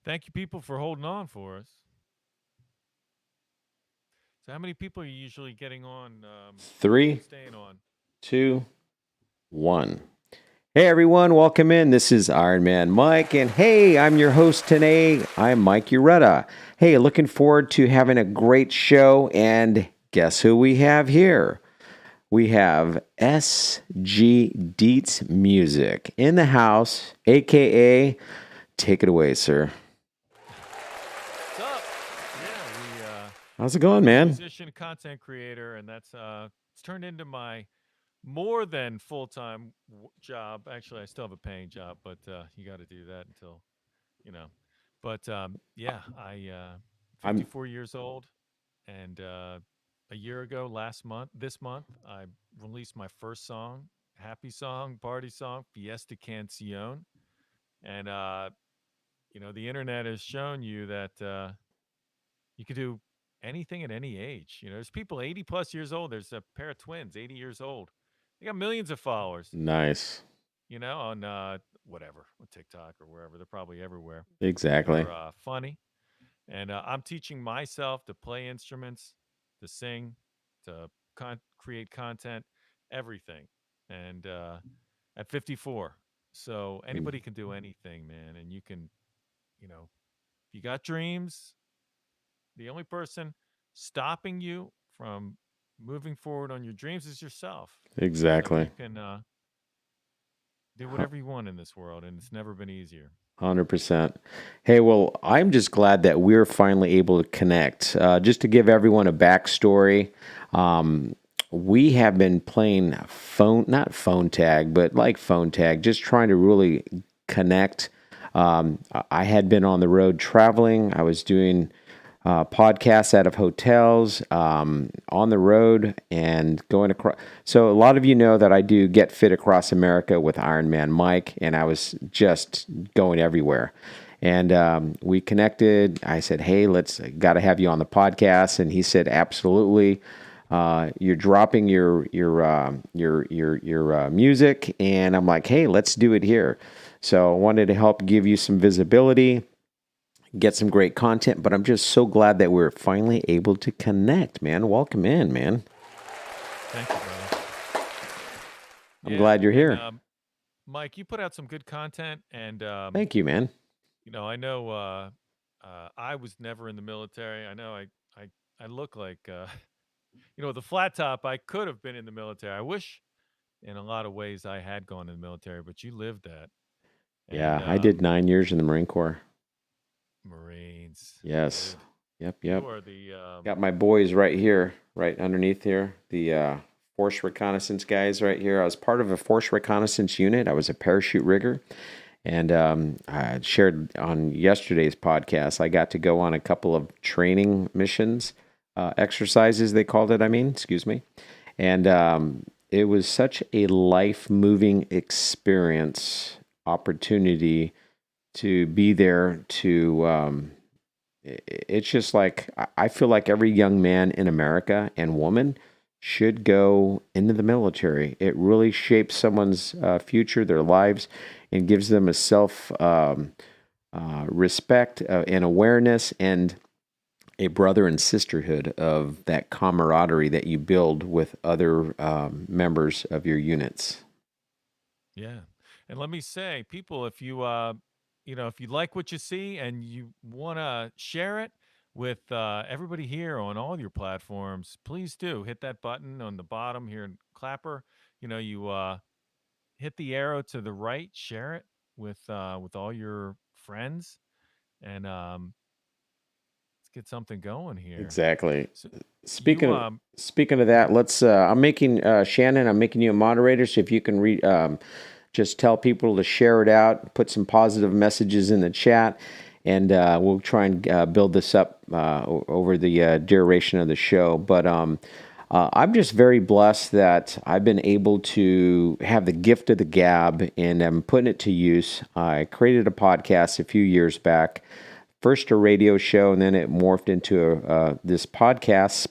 Thank you, people, for holding on for us. So, how many people are you usually getting on, Three, staying on? 2, 1. Hey everyone, welcome in. This is Iron Man Mike, and hey, I'm your host today. I'm Mike Ureta. Hey, looking forward to having a great show, and guess who we have here? We have SGDIETZMUsic in the house, aka take it away, sir. What's up? Yeah, How's it going, I'm a man? musician, content creator, and that's it's turned into my more than full time job. Actually, I still have a paying job, but you got to do that until you know. But yeah, I I'm 54 years old, and a year ago, this month, I released my first song, happy song, party song, Fiesta Cancion, and the internet has shown you that you can do anything at any age. There's people 80 plus years old. There's a pair of twins, 80 years old. They got millions of followers. nice. On whatever, on TikTok or wherever. They're probably everywhere. Exactly. They're funny, and I'm teaching myself to play instruments, to sing, to create content, everything. And at 54, so anybody can do anything, man. And you can, if you got dreams, the only person stopping you from moving forward on your dreams is yourself. So you Exactly. can do whatever you want in this world, and it's never been easier. 100%. Hey, well, I'm just glad that we're finally able to connect. Just to give everyone a backstory, we have been playing not phone tag, but like phone tag, just trying to really connect. I had been on the road traveling. I was doing podcasts out of hotels, on the road, and going across. So a lot of you know that I do Get Fit Across America with Iron Man Mike, and I was just going everywhere. And we connected. I said, "Hey, let's got to have you on the podcast," and he said, "Absolutely." You're dropping your music, and I'm like, "Hey, let's do it here." So I wanted to help give you some visibility, get some great content, but I'm just so glad that we're finally able to connect, man. Welcome in, man. Thank you, brother. I'm Yeah, glad you're and here. Mike, you put out some good content, and Thank you, man. I know I was never in the military. I know I I look like with the flat top. I could have been in the military. I wish, in a lot of ways, I had gone in the military, but you lived that, and Yeah, I did 9 years in the Marine Corps. Marines, Yes. good. Yep, You yep. are the Got my boys right here, right underneath here. The Force Reconnaissance guys right here. I was part of a Force Reconnaissance unit. I was a parachute rigger. And I shared on yesterday's podcast, I got to go on a couple of training missions, exercises, they called it, excuse me. And it was such a life moving experience, opportunity to be there to. It's just like, I feel like every young man in America and woman should go into the military. It really shapes someone's future, their lives, and gives them a self respect and awareness, and a brother and sisterhood of that camaraderie that you build with other members of your units. Yeah. And let me say, people, if you if you like what you see and you want to share it with everybody here on all your platforms, please do hit that button on the bottom here in Clapper. You hit the arrow to the right, share it with all your friends, and let's get something going here. Exactly. So you Speaking of yeah, that, let's. I'm making Shannon. I'm making you a moderator, so if you can read, just tell people to share it out, put some positive messages in the chat, and we'll try and build this up over the duration of the show. But I'm just very blessed that I've been able to have the gift of the gab, and I'm putting it to use. I created a podcast a few years back, first a radio show, and then it morphed into this podcast,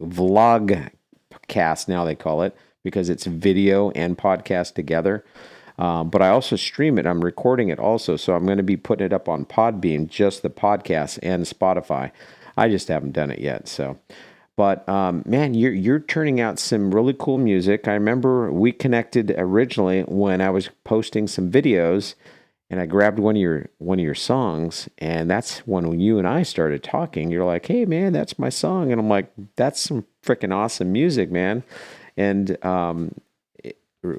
vlog cast, now they call it, because it's video and podcast together. But I also stream it. I'm recording it also, so I'm going to be putting it up on Podbean, just the podcast, and Spotify. I just haven't done it yet. So, but man, you're turning out some really cool music. I remember we connected originally when I was posting some videos, and I grabbed one of your songs, and that's when you and I started talking. You're like, "Hey, man, that's my song," and I'm like, "That's some freaking awesome music, man." And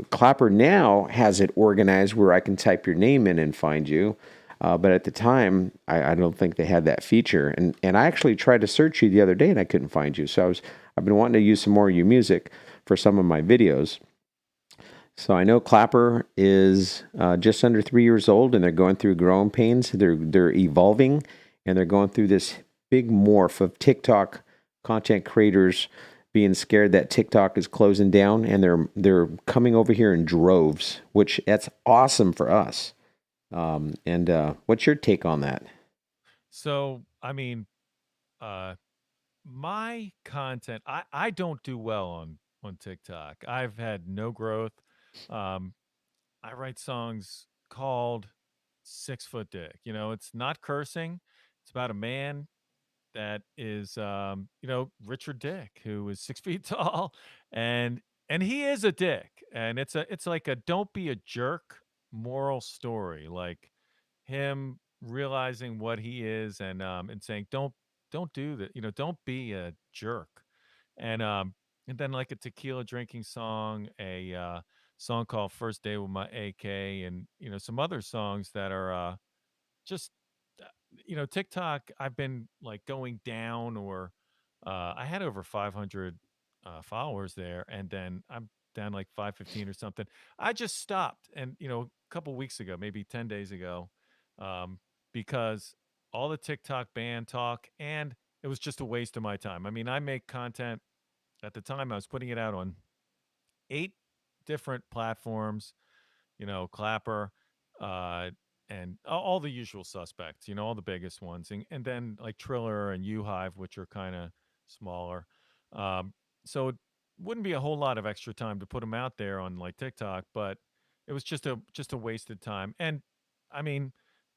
Clapper now has it organized where I can type your name in and find you. But at the time, I don't think they had that feature. And I actually tried to search you the other day and I couldn't find you. So I've been wanting to use some more of your music for some of my videos. So I know Clapper is just under 3 years old and they're going through growing pains. They're evolving and they're going through this big morph of TikTok content creators being scared that TikTok is closing down, and they're coming over here in droves, which that's awesome for us. And what's your take on that? So, I mean, uh, my content, I don't do well on TikTok. I've had no growth. Um, I write songs called 6 Foot Dick. It's not cursing. It's about a man that is, Richard Dick, who is 6 feet tall, and and he is a dick, and it's like a don't be a jerk moral story, like him realizing what he is, and saying don't do that, don't be a jerk, and then like a tequila drinking song, a song called First Day with My AK, and some other songs that are just TikTok, I've been like going down, or I had over 500 followers there, and then I'm down like 515 or something. I just stopped, and a couple weeks ago, maybe 10 days ago, um, because all the TikTok ban talk, and it was just a waste of my time. I mean, I make content at the time. I was putting it out on 8 different platforms, Clapper, uh, and all the usual suspects, all the biggest ones, and then like Triller and UHive, which are kind of smaller. Um, so it wouldn't be a whole lot of extra time to put them out there on like TikTok, but it was just a wasted time. And I mean,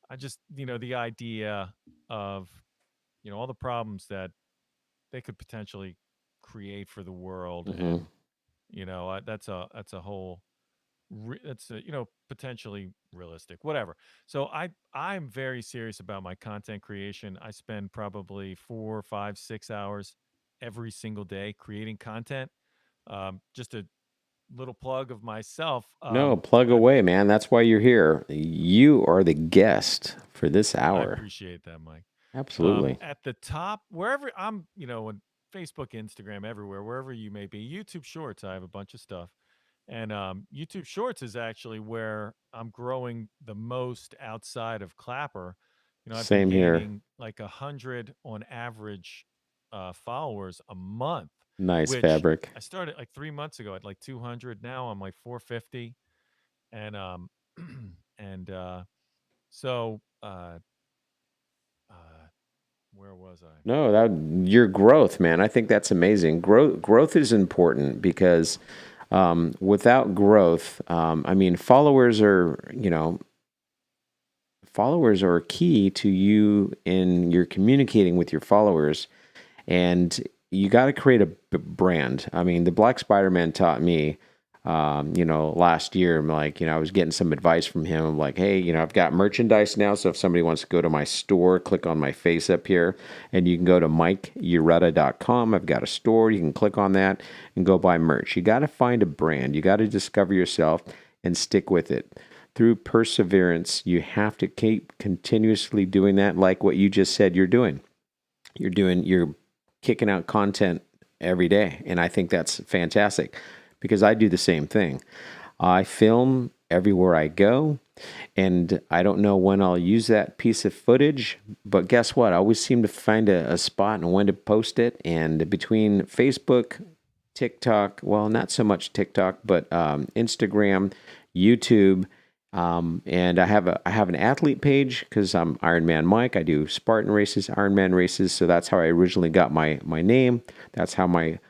I just the idea of all the problems that they could potentially create for the world, Hmm. and that's a whole that's potentially realistic, whatever. So I'm very serious about my content creation. I spend probably 4 5 6 hours every single day creating content. Just a little plug of myself. No, plug I've away, man. That's why you're here. You are the guest for this I hour. appreciate that, Mike. Absolutely. At the top, wherever I'm, on Facebook, Instagram, everywhere, wherever you may be, YouTube Shorts, I have a bunch of stuff. And YouTube Shorts is actually where I'm growing the most outside of Clapper. I've been Same here. gaining like 100 on average followers a month, Nice which fabric. I started like 3 months ago at like 200. Now I'm like 450, and and so uh, where was I? No, that your growth, man. I think that's amazing. Growth is important because without growth, I mean, followers are key to you in your communicating with your followers, and you got to create a brand. I mean, the Black Spider-Man taught me, last year. I'm like, I was getting some advice from him. I'm like, hey, I've got merchandise now, so if somebody wants to go to my store, click on my face up here, and you can go to MikeUreta.com. I've got a store. You can click on that and go buy merch. You got to find a brand. You got to discover yourself and stick with it. Through perseverance, you have to keep continuously doing that, like what you just said you're doing. You're kicking out content every day, and I think that's fantastic because I do the same thing. I film everywhere I go, and I don't know when I'll use that piece of footage, but guess what? I always seem to find a spot and when to post it. And between Facebook, TikTok, well, not so much TikTok, but Instagram, YouTube, and I have an athlete page because I'm Ironman Mike. I do Spartan races, Ironman races, so that's how I originally got my name. That's how my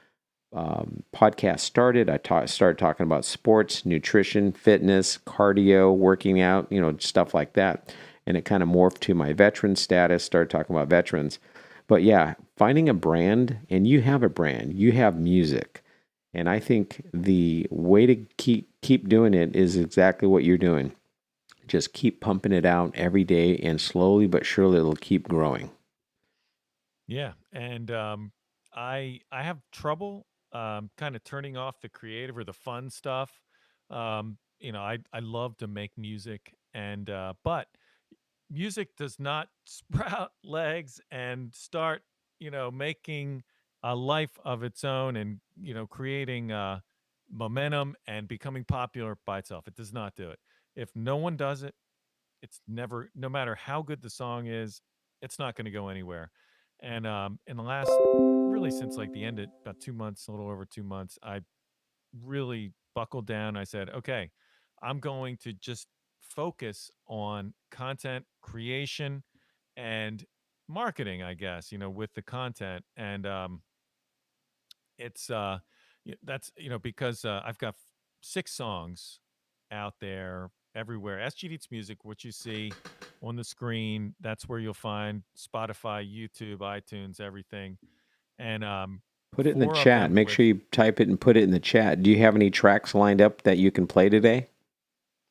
podcast started, started talking about sports, nutrition, fitness, cardio, working out, stuff like that. And it kind of morphed to my veteran status, started talking about veterans. But yeah, finding a brand, and you have a brand, you have music. And I think the way to keep doing it is exactly what you're doing. Just keep pumping it out every day, and slowly but surely it'll keep growing. Yeah, and I have trouble kind of turning off the creative or the fun stuff. I love to make music, and but music does not sprout legs and start making a life of its own, and creating momentum and becoming popular by itself. It does not do it. If no one does it, it's never, no matter how good the song is, it's not going to go anywhere. And in the last, really since like the end of about 2 months, a little over 2 months, I really buckled down. I said, okay, I'm going to just focus on content creation and marketing, I guess, with the content. And it's that's because I've got 6 songs out there everywhere. SGD's Music, what you see on the screen, that's where you'll find Spotify, YouTube, iTunes, everything. And Put it in the 4 of chat. them Make with, sure you type it and put it in the chat. Do you have any tracks lined up that you can play today?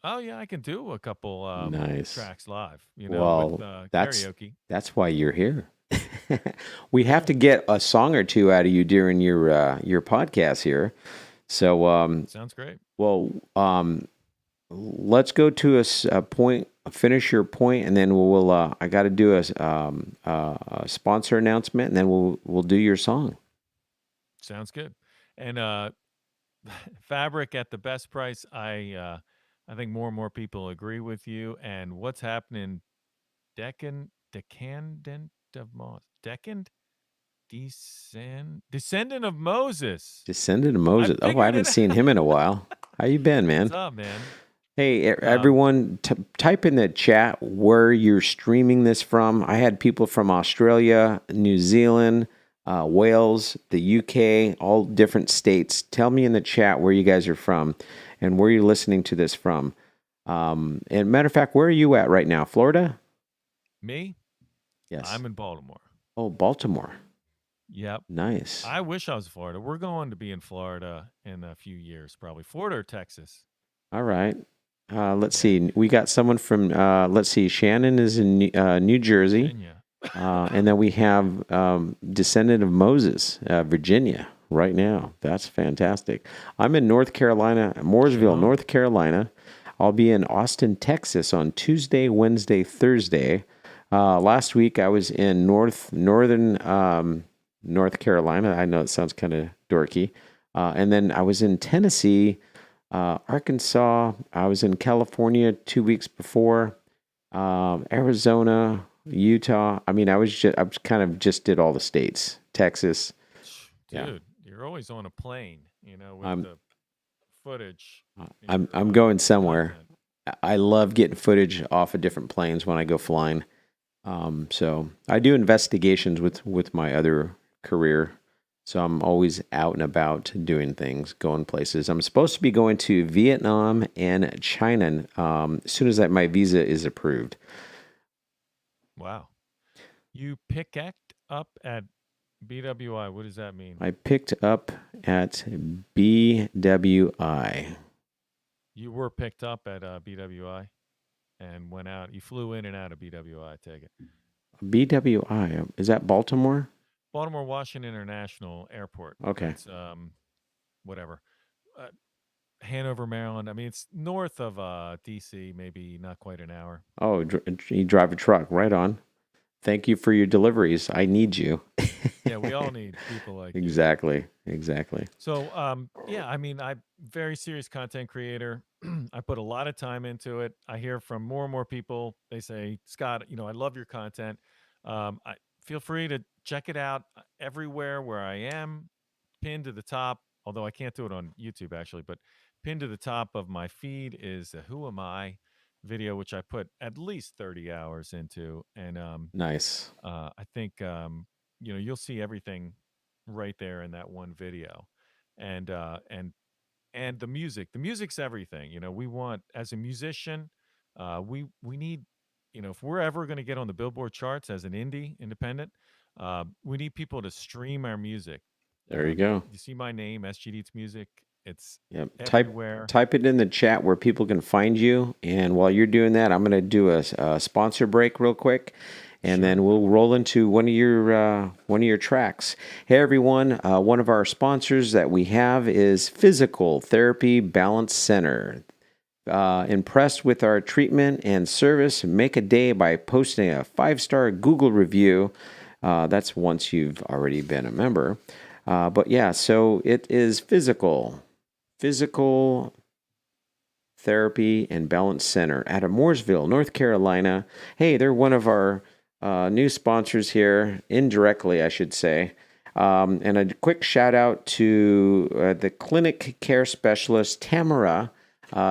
oh yeah, I can do a couple Nice. tracks live, with Well, that's karaoke. that's why you're here. We have Yeah, to get a song or two out of you during your podcast here. So, sounds great. well, let's go to a point, finish your point, and then we'll. I got to do a sponsor announcement, and then we'll do your song. Sounds good. And fabric at the best price. I think more and more people agree with you. And what's happening? Decandent of Moses. Descendant of Moses. Descendant of I Moses. Oh, I figured haven't it seen out. him in a while. How you been, What's man? up, man? Hey, Um, everyone, type in the chat where you're streaming this from. I had people from Australia, New Zealand, Wales, the UK, all different states. Tell me in the chat where you guys are from and where you're listening to this from. And matter of fact, where are you at right now? Florida? Me? Yes. I'm in Baltimore. Oh, Baltimore. Yep. Nice. I wish I was in Florida. We're going to be in Florida in a few years, probably. Florida or Texas. All right. Let's Yeah. see. We got someone from, let's see, Shannon is in New Jersey. Virginia. And then we have Descendant of Moses, Virginia, right now. That's fantastic. I'm in North Carolina, Mooresville, Sean. North Carolina. I'll be in Austin, Texas on Tuesday, Wednesday, Thursday. Last week I was in northern North Carolina. I know it sounds kind of dorky. And then I was in Tennessee, Arkansas. I was in California 2 weeks before, Arizona, Utah. I mean, I was kind of just did all the states. Texas. Yeah. Dude, you're always on a plane, with I'm the footage in I'm your going somewhere. content. I love getting footage off of different planes when I go flying. So I do investigations with my other career. So I'm always out and about doing things, going places. I'm supposed to be going to Vietnam and China as soon as my visa is approved. Wow. You pickact up at BWI. What does that mean? I picked up at BWI. You were picked up at BWI and went out. You flew in and out of BWI, I take it. BWI, is that Baltimore? Baltimore Washington International Airport. Okay. That's whatever. Uh, Hanover, Maryland. I mean, it's north of DC, maybe not quite an hour. Oh, you drive a truck. Right on. Thank you for your deliveries. I need you. Yeah, we all need people like you. Exactly. Exactly. So, yeah, I mean, I'm very serious content creator. I put a lot of time into it. I hear from more and more people. They say, Scott, I love your content. I feel free to check it out everywhere where I am, pinned to the top. Although I can't do it on YouTube actually, but pinned to the top of my feed is a "Who Am I" video, which I put at least 30 hours into, and Nice. I think you'll see everything right there in that one video. and the music. The music's everything. We want, as a musician, we need, if we're ever going to get on the Billboard charts as an independent, we need people to stream our music. There you go. You see my name, SGDIETZMUSIC. It's Yep. everywhere. Type it in the chat where people can find you. And while you're doing that, I'm going to do a sponsor break real quick, and then we'll roll into one of your tracks. Hey everyone, one of our sponsors that we have is Physical Therapy Balance Center. Impressed with our treatment and service? Make a day by posting a 5-star Google review. That's once you've already been a member. But yeah, so it is Physical Therapy and Balance Center out of Mooresville, North Carolina. Hey, they're one of our new sponsors here, indirectly, I should say. And a quick shout out to the clinic care specialist, Tamara.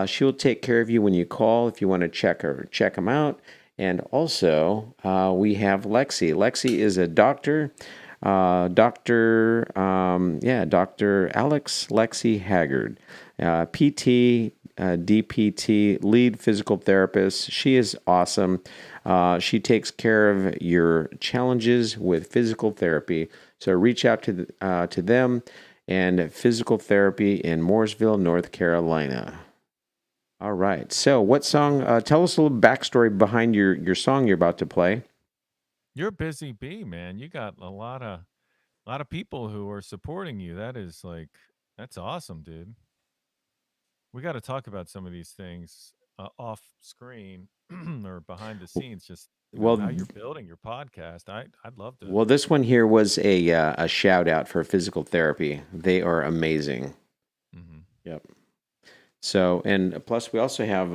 She'll take care of you when you call if you want to check them out. And also, we have Lexi. Lexi is a doctor. Dr. Alex Lexi Haggard, PT, DPT, lead physical therapist. She is awesome. She takes care of your challenges with physical therapy. So reach out to them and physical therapy in Mooresville, North Carolina. All right. So what song? Tell us a little backstory behind your song you're about to play. You're a busy bee, man. You got a lot of people who are supporting you. That's awesome, dude. We got to talk about some of these things off screen or behind the scenes. Just how you're building your podcast. I'd love to. Well, this one here was a shout out for physical therapy. They are amazing. Mm-hmm. Yep. So, and plus we also have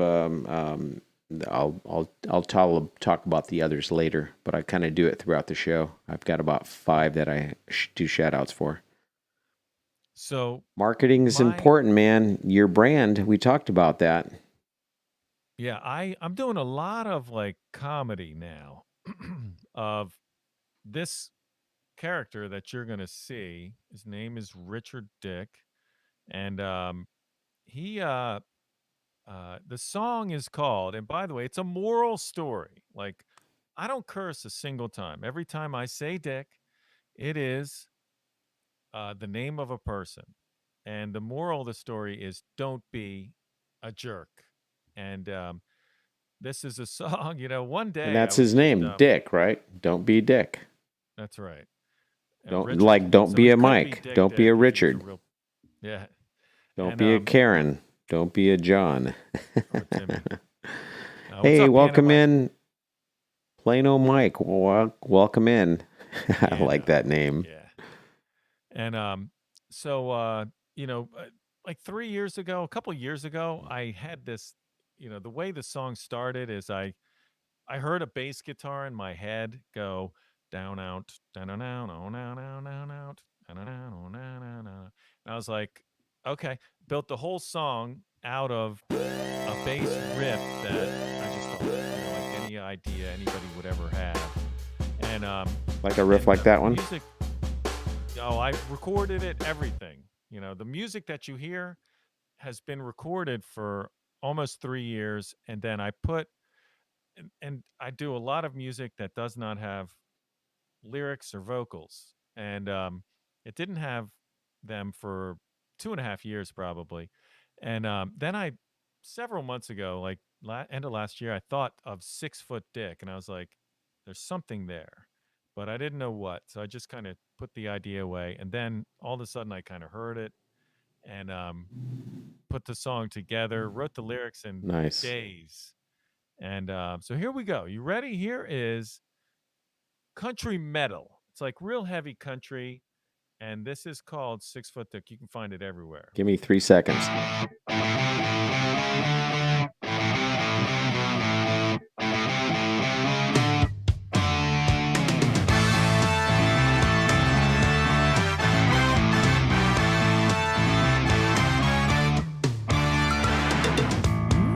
I'll talk about the others later, but I kind of do it throughout the show. I've got about 5 that I do shout outs for. So marketing is important, man. Your brand, we talked about that. Yeah, I'm doing a lot of comedy now of this character that you're going to see. His name is Richard Dick, and the song is called, and by the way, it's a moral story. I don't curse a single time. Every time I say Dick, it is the name of a person. And the moral of the story is don't be a jerk. And this is a song, one day. And that's his name, Dick, right? Don't be Dick. That's right. Don't be a Mike. Don't be a Richard. Yeah. Don't be a Karen. Don't be a John. Hey, welcome in, Plano Mike. Welcome in. I like that name. Yeah. And so 3 years ago, a couple years ago, I had this. The way the song started is I heard a bass guitar in my head go down out down down down down down down down out down down down down down. And I was like, okay, built the whole song out of a bass riff that I just thought, like any idea anybody would ever have. And like a riff like that one? Music, I recorded it, everything. The music that you hear has been recorded for almost 3 years, and then I put and I do a lot of music that does not have lyrics or vocals, and it didn't have them for 2.5 years probably. And then several months ago, like end of last year, I thought of 6 Foot Dick, and I was like, there's something there, but I didn't know what. So I just kind of put the idea away, and then all of a sudden I kind of heard it and put the song together, wrote the lyrics in days. And so here we go. You ready? Here is country metal. It's like real heavy country. And this is called 6 Foot Dick. You can find it everywhere. Give me 3 seconds.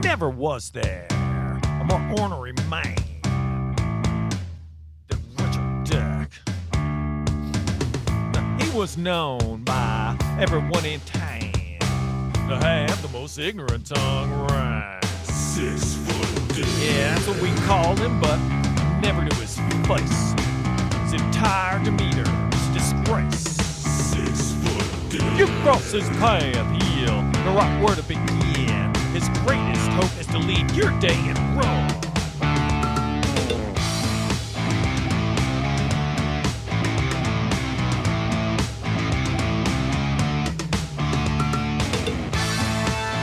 Never was there a more ornery man than Richard Dick. He was known by everyone in town to have the most ignorant tongue right. 6 foot dick. Yeah, that's what we called him, but never to his face. His entire demeanor is disgrace. 6 foot dick. You cross his path, he'll know right where to begin. His greatest hope is to lead your day in wrong.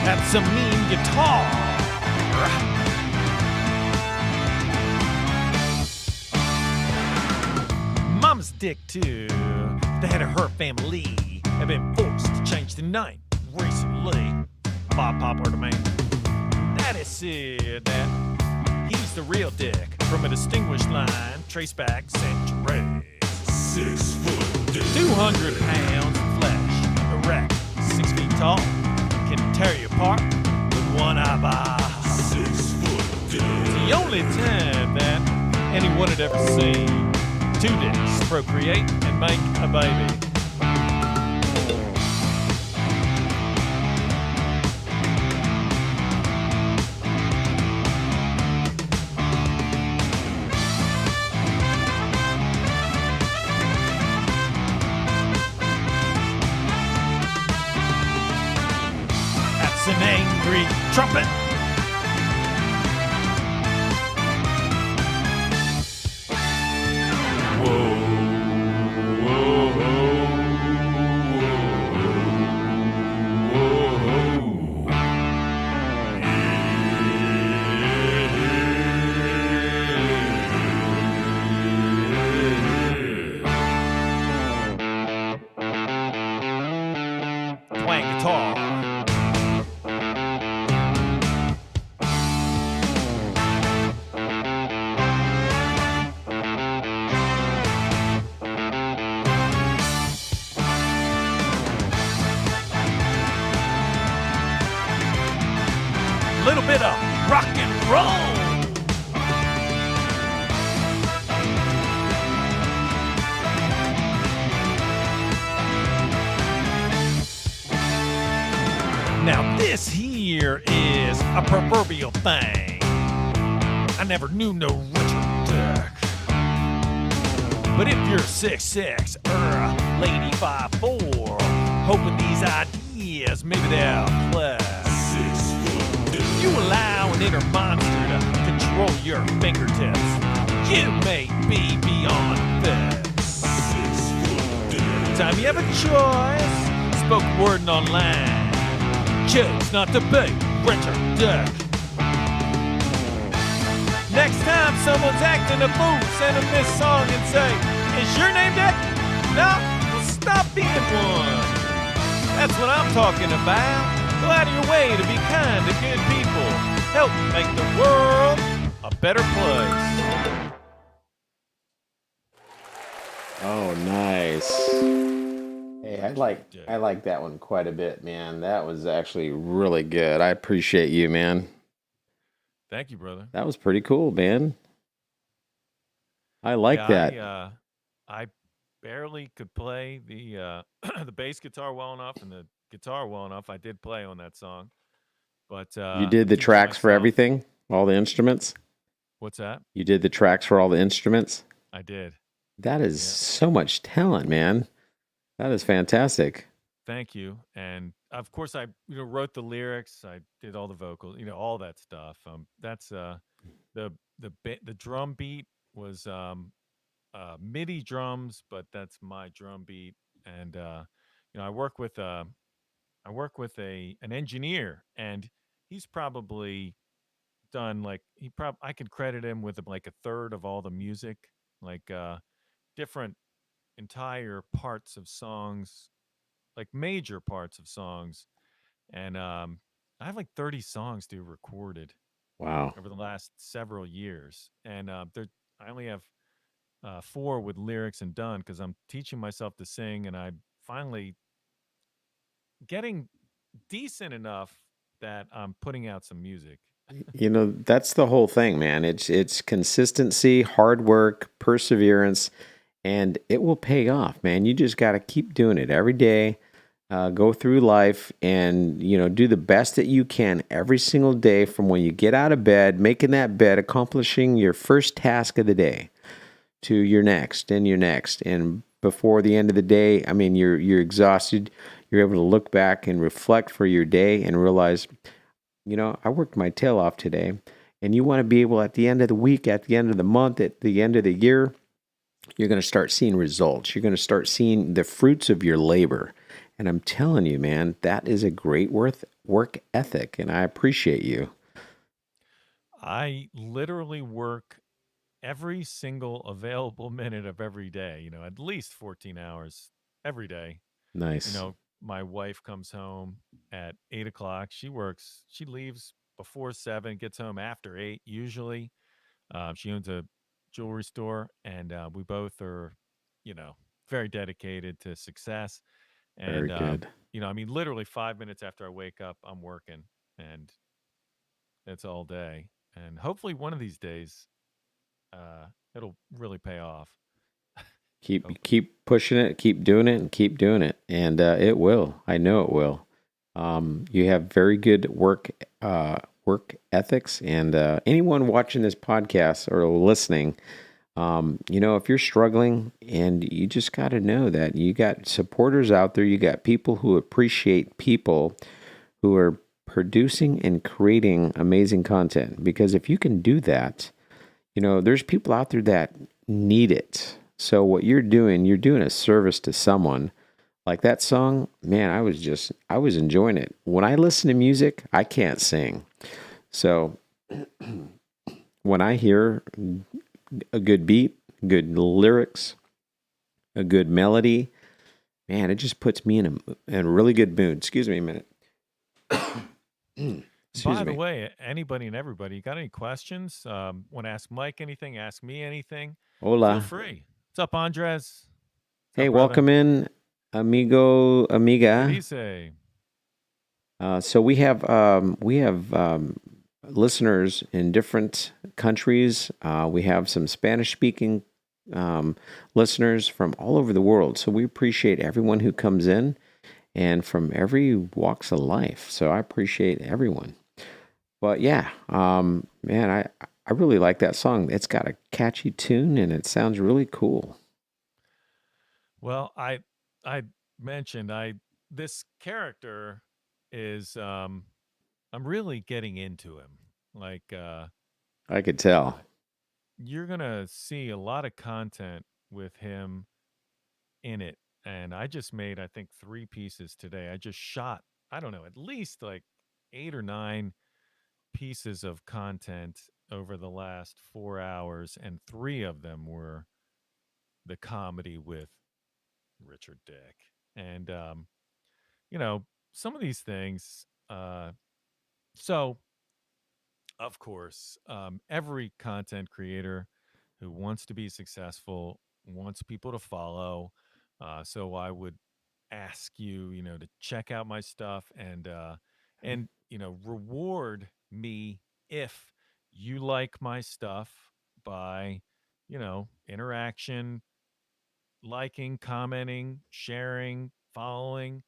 That's a mean guitar. Mama's dick too. The head of her family have been forced to change the name recently. Pop or the man. That is said that he's the real dick from a distinguished line traced back centuries. 6 foot dick. 200 pounds of flesh, erect, 6 feet tall, can tear you apart with one eyeball. 6 foot dick. The only time that anyone had ever seen two dicks procreate and make a baby. That's an angry trumpet. Twang guitar. Little bit of rock and roll. Now this here is a proverbial thing. I never knew no richer dick. But if you're 6'6" or a lady 5'4", hoping these ideas maybe they'll play. 6 foot dick. You allow an inner monster to control your fingertips. You may be beyond this. 6 foot dick. Time you have a choice, spoken word and online. Choose not to be Richard Dick. Next time someone's acting a fool, send them this song and say, "Is your name Dick?" No? Well, stop being one. That's what I'm talking about. Go out of your way to be kind to good people. Help make the world a better place. Oh, nice. Hey, I like that one quite a bit, man. That was actually really good. I appreciate you, man. Thank you, brother. That was pretty cool, man. I like that. I barely could play the the bass guitar well enough and the guitar well enough. I did play on that song, but You did the keep to tracks for myself. everything? All the instruments? What's that? You did the tracks for all the instruments? I did. That is Yeah. so much talent, man. That is fantastic. Thank you. And of course, I wrote the lyrics. I did all the vocals. All that stuff. That's the drum beat was MIDI drums, but that's my drum beat. And I work with an engineer, and he's probably done I could credit him with like a third of all the music, like different entire parts of songs, like major parts of songs. And I have like 30 songs to recorded Wow. over the last several years. And I only have 4 with lyrics and done because I'm teaching myself to sing, and I'm finally getting decent enough that I'm putting out some music. That's the whole thing, man. It's consistency, hard work, perseverance, and it will pay off, man. You just got to keep doing it every day. Go through life and do the best that you can every single day from when you get out of bed, making that bed, accomplishing your first task of the day to your next and your next. And before the end of the day, I mean, you're exhausted. You're able to look back and reflect for your day and realize, I worked my tail off today. And you want to be able at the end of the week, at the end of the month, at the end of the year, you're going to start seeing results. You're going to start seeing the fruits of your labor. And I'm telling you, man, that is a great work ethic, and I appreciate you. I literally work every single available minute of every day, at least 14 hours every day. Nice. My wife comes home at 8 o'clock. She leaves before 7, gets home after 8 usually. She owns a jewelry store, and we both are, you know, very dedicated to success. Very And, good. I mean, literally 5 minutes after I wake up, I'm working, and it's all day. And hopefully one of these days, uh, it'll really pay off. Hopefully. Keep pushing it, keep doing it, and keep doing it, and it will. I know it will. You have very good work ethics, and anyone watching this podcast or listening, if you're struggling, and you just got to know that you got supporters out there, you got people who appreciate people who are producing and creating amazing content. Because if you can do that, there's people out there that need it. So what you're doing a service to someone. Like that song, man, I was enjoying it. When I listen to music, I can't sing. So when I hear a good beat, good lyrics, a good melody, man, it just puts me in a really good mood. Excuse me a minute. Excuse By the me. way, anybody and everybody, you got any questions? Want to ask Mike anything? Ask me anything? Feel Hola. free. What's up, Andres? What's Hey, up, brother? welcome in, amigo, What do amiga. you say? So we have listeners in different countries. We have some Spanish speaking listeners from all over the world. So we appreciate everyone who comes in and from every walks of life. So I appreciate everyone. But yeah, man, I really like that song. It's got a catchy tune and it sounds really cool. Well, I mentioned I this character is I'm really getting into him. Like I could tell. uh you're going to see a lot of content with him in it, and I just made I think 3 pieces today. I just shot, I don't know, at least like 8 or 9 pieces of content over the last 4 hours, and 3 of them were the comedy with Richard Dick. And you know, some of these things so of course, every content creator who wants to be successful wants people to follow. So I would ask you, to check out my stuff and reward me if you like my stuff by, interaction, liking, commenting, sharing, following,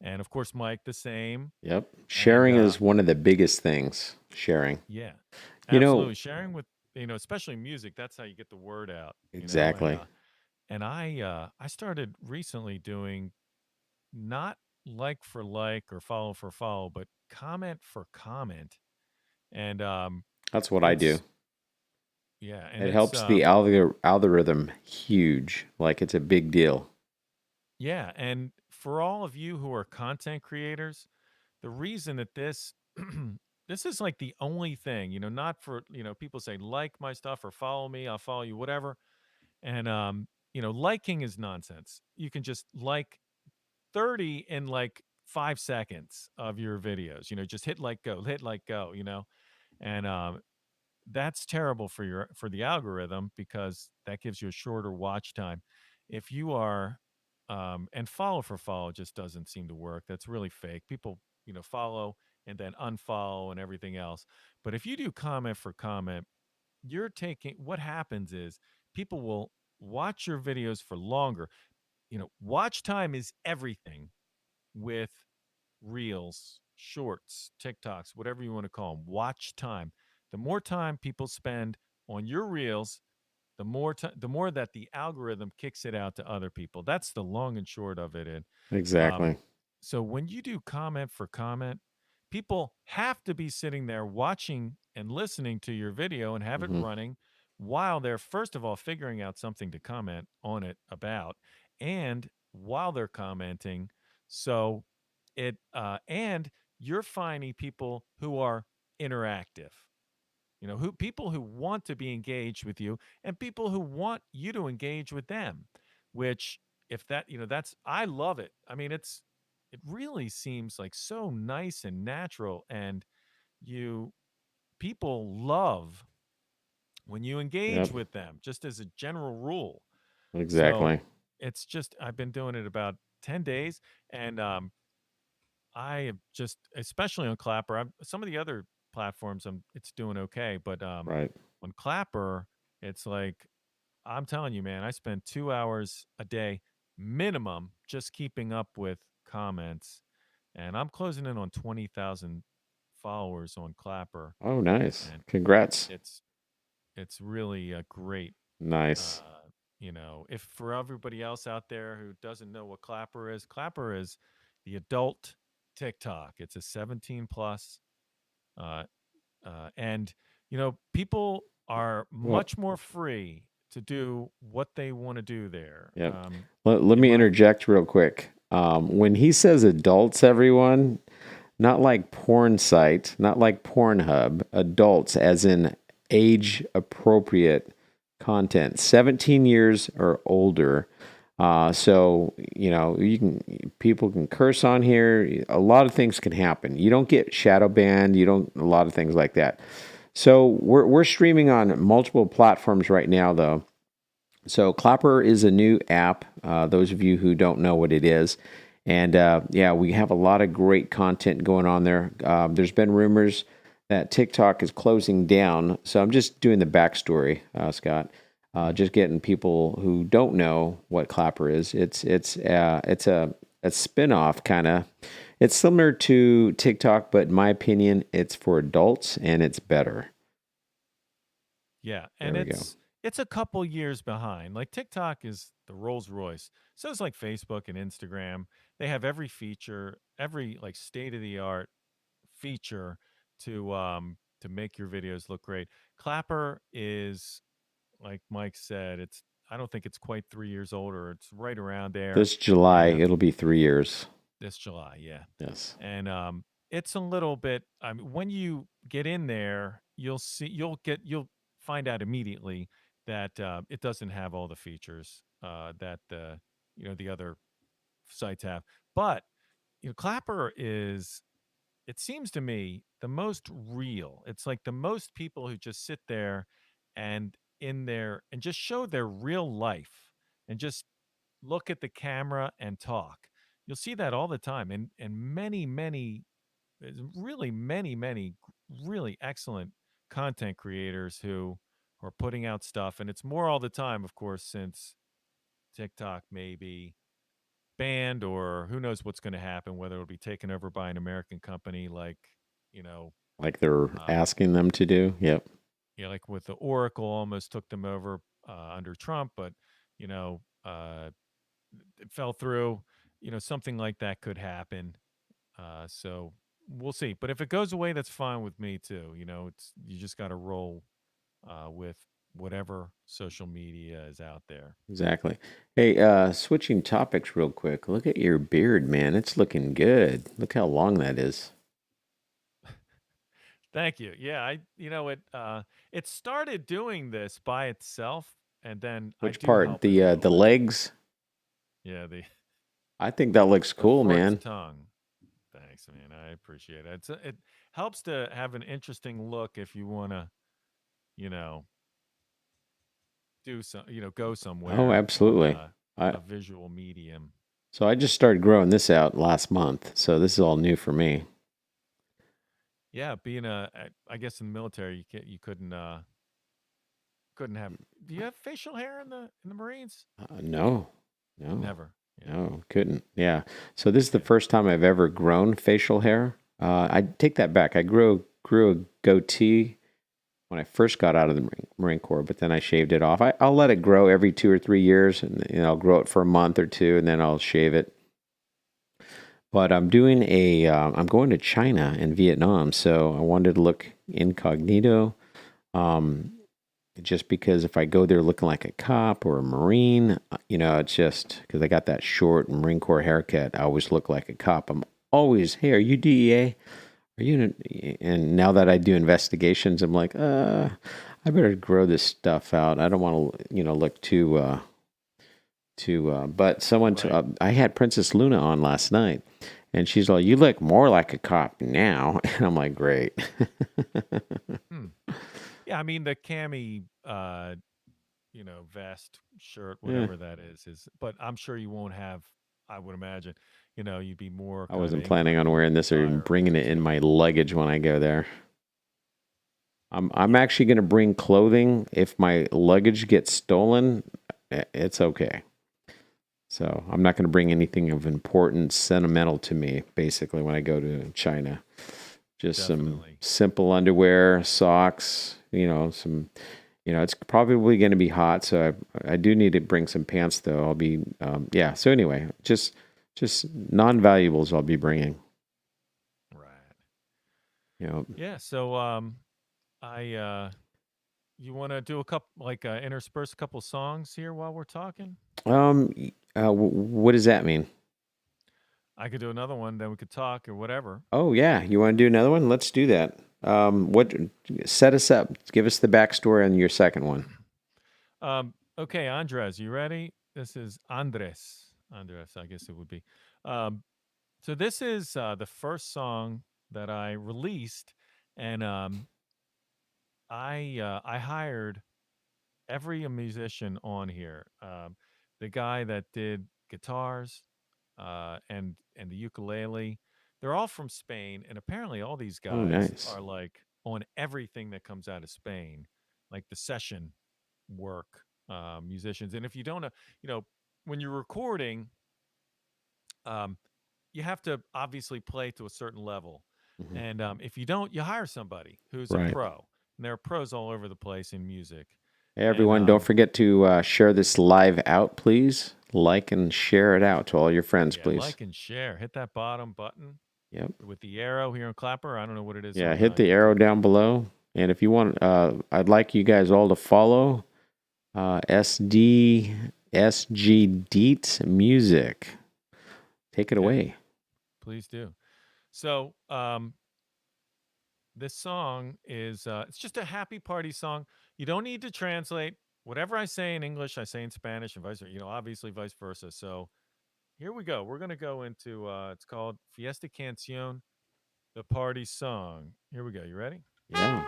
and of course, Mike the same. Yep. And Sharing is one of the biggest things. Sharing. yeah, You know, absolutely. Sharing with, especially music, that's how you get the word out, exactly. and I started recently doing not like for like or follow for follow, but comment for comment. And That's what I do. it's yeah, and It it's helps the algorithm huge. Like it's a big deal. yeah, and for all of you who are content creators, the reason that this this is like the only thing, not for, people say like my stuff or follow me, I'll follow you, whatever. And liking is nonsense. You can just like 30 in like 5 seconds of your videos. Just hit like go, and that's terrible for the algorithm because that gives you a shorter watch time. If you are and follow for follow just doesn't seem to work. That's really fake. People, follow and then unfollow and everything else. But if you do comment for comment, you're taking what happens is people will watch your videos for longer. Watch time is everything. with reels, shorts, TikToks, whatever you want to call them, watch time. The more time people spend on your reels, the more that the algorithm kicks it out to other people. That's the long and short of it. And um, Exactly. so when you do comment for comment, people have to be sitting there watching and listening to your video and have it Hmm. running while they're first of all figuring out something to comment on it about, and while they're commenting. So and you're finding people who are interactive, who people who want to be engaged with you and people who want you to engage with them, which if that, that's I love it. I mean, it really seems like so nice and natural, and you people love when you engage Yep. with them, just as a general rule. So Exactly. it's just I've been doing it about 10 days, and I have just, especially on Clapper, some of the other platforms, it's doing okay, but Right. on Clapper, it's like I'm telling you, man, I spend 2 hours a day minimum just keeping up with comments, and I'm closing in on 20,000 followers on Clapper, Oh, nice. and Congrats. it's it's really a great, Nice. uh, if for everybody else out there who doesn't know what Clapper is the adult TikTok. It's a 17 plus, uh, and people are Well, much more free to do what they want to do there. yep. Let In me my interject real quick. When he says adults, everyone, not like porn site, not like Pornhub, adults as in age appropriate content, 17 years or older. So, people can curse on here. A lot of things can happen. You don't get shadow banned. You don't, a lot of things like that. So we're streaming on multiple platforms right now, though. So Clapper is a new app. Those of you who don't know what it is, and yeah, we have a lot of great content going on there. There's been rumors that TikTok is closing down, so I'm just doing the backstory, Scott. Just getting people who don't know what Clapper is. It's a spin-off kind of. It's similar to TikTok, but in my opinion, it's for adults and it's better. Yeah, and There we go. it's a couple years behind. Like TikTok is the Rolls Royce. So it's like Facebook and Instagram. They have every feature, every like state of the art feature to make your videos look great. Clapper is, like Mike said, it's I don't think it's quite 3 years old, or it's right around there. This July, And it'll be 3 years. this July, yeah. Yes. And it's a little bit. I mean, when you get in there, you'll find out immediately that it doesn't have all the features that the other sites have. But Clapper is, it seems to me, the most real. It's like the most people who just sit there and in there and just show their real life and just look at the camera and talk. You'll see that all the time, and really many really excellent content creators who are putting out stuff, and it's more all the time, of course, since TikTok may be banned, or who knows what's going to happen, whether it'll be taken over by an American company like, you know, Like they're um, asking them to do. Yep. like with the Oracle almost took them over under Trump, but you know, it fell through. Something like that could happen. So we'll see. But if it goes away, that's fine with me too. You just got to roll with whatever social media is out there. Exactly. Hey, switching topics real quick. Look at your beard, man. It's looking good. Look how long that is. Thank you. Yeah, it started doing this by itself, and then I Which do part? help it a little The bit. legs? Yeah, the I think that looks the cool, forked man. tongue. Thanks, man. I appreciate it. It helps to have an interesting look if you want to, you know, go Oh, somewhere on absolutely. I a visual medium. So I just started growing this out last month. So this is all new for me. Yeah, being I guess in the military, you couldn't have. Do you have facial hair in the Marines? No, no. Never. Yeah. Oh, couldn't. Yeah. So this is the first time I've ever grown facial hair. I take that back. I grew a goatee when I first got out of the Marine Corps, but then I shaved it off. I'll let it grow every 2 or 3 years, and I'll grow it for a month or two, and then I'll shave it. But I'm doing I'm going to China and Vietnam, so I wanted to look incognito. Um, just because if I go there looking like a cop or a Marine, it's just because I got that short Marine Corps haircut. I always look like a cop. I'm always, hey, are you DEA? Are you? And now that I do investigations, I'm like, I better grow this stuff out. I don't want to, look too. But Right. I had Princess Luna on last night, and she's like, you look more like a cop now. And I'm like, great. Hmm. Yeah, I mean the cami, vest, shirt, Yeah. whatever that is. But I'm sure you won't have. I would imagine, you'd be more I kind of wasn't planning on wearing English this or even attire with bringing it it in too. my luggage when I go there. I'm Yeah. actually going to bring clothing. If my luggage gets stolen, it's okay. So I'm not going to bring anything of importance, sentimental to me, basically, when I go to China. Just some Definitely. simple underwear, socks, it's probably going to be hot. So I do need to bring some pants, though. I'll be, yeah. So anyway, just non-valuables I'll be bringing. Right. You know, Yeah. So I you want to do a couple like intersperse a couple songs here while we're talking? what does that mean? I could do another one, then we could talk or whatever. Oh yeah, you want to do another one? Let's do that. What set us up? Give us the backstory on your second one. Okay, Andres, you ready? This is Andres. Andres, I guess it would be. Um, so this is the first song that I released, and I hired every musician on here. The guy that did guitars, and the ukulele. They're all from Spain, and apparently all these Oh, guys nice. are like on everything that comes out of Spain, like the session work, musicians. And if you don't know, you know, when you're recording, um, you have to obviously play to a certain level, Mhm. and if you don't, you hire somebody who's a Right. pro. And there are pros all over the place in music, Hey, and everyone, don't forget to share this live out, please. Like and share it out to all your friends, yeah, please. like and share. Hit that bottom button Yep. with the arrow here on Clapper. I don't know what it is Yeah, on hit the arrow YouTube. down below. And if you want, I'd like you guys all to follow SG Deets Music. Take it Okay, away. please do. So, this song is it's just a happy party song. You don't need to translate. Whatever I say in English, I say in Spanish and vice versa, obviously vice versa. So, here we go. We're going to go into it's called Fiesta Canción, the party song. Here we go. You ready? Yeah.